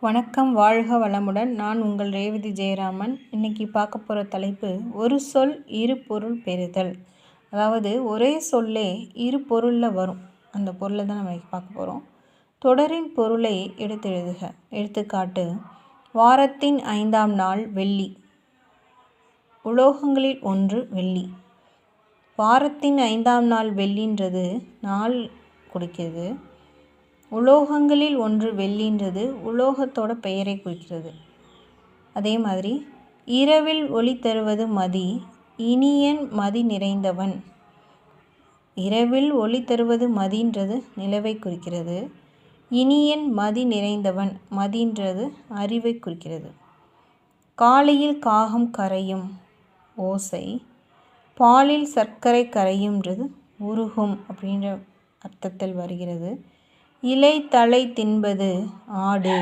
வணக்கம், வாழ்க வளமுடன். நான் உங்கள் ரேவதி ஜெயராமன். இன்றைக்கி பார்க்க போகிற தலைப்பு, ஒரு சொல் இரு பொருள் பெறுதல். அதாவது ஒரே சொல்லே இரு பொருளில் வரும். அந்த பொருளை தான் நம்ம பார்க்க போகிறோம். தொடரின் பொருளை எடுத்து எழுதுக. எடுத்துக்காட்டு: வாரத்தின் 5ஆம் நாள் வெள்ளி. உலோகங்களில் ஒன்று வெள்ளி. வாரத்தின் 5ஆம் நாள் வெள்ளின்றது நாள் குறிக்கிறது. உலோகங்களில் ஒன்று வெள்ளின்றது உலோகத்தோட பெயரை குறிக்கிறது. அதே மாதிரி இரவில் ஒளி தருவது மதி, இனியன் மதி நிறைந்தவன். இரவில் ஒளி தருவது மதின்றது நிலவை குறிக்கிறது. இனியன் மதி நிறைந்தவன், மதின்றது அறிவை குறிக்கிறது. காலையில் காகம் கரையும் ஓசை, பாலில் சர்க்கரை கரையும்ன்றது உருகும் அப்படின்ற அர்த்தத்தில் வருகிறது. இலை தழை தின்பது ஆடு.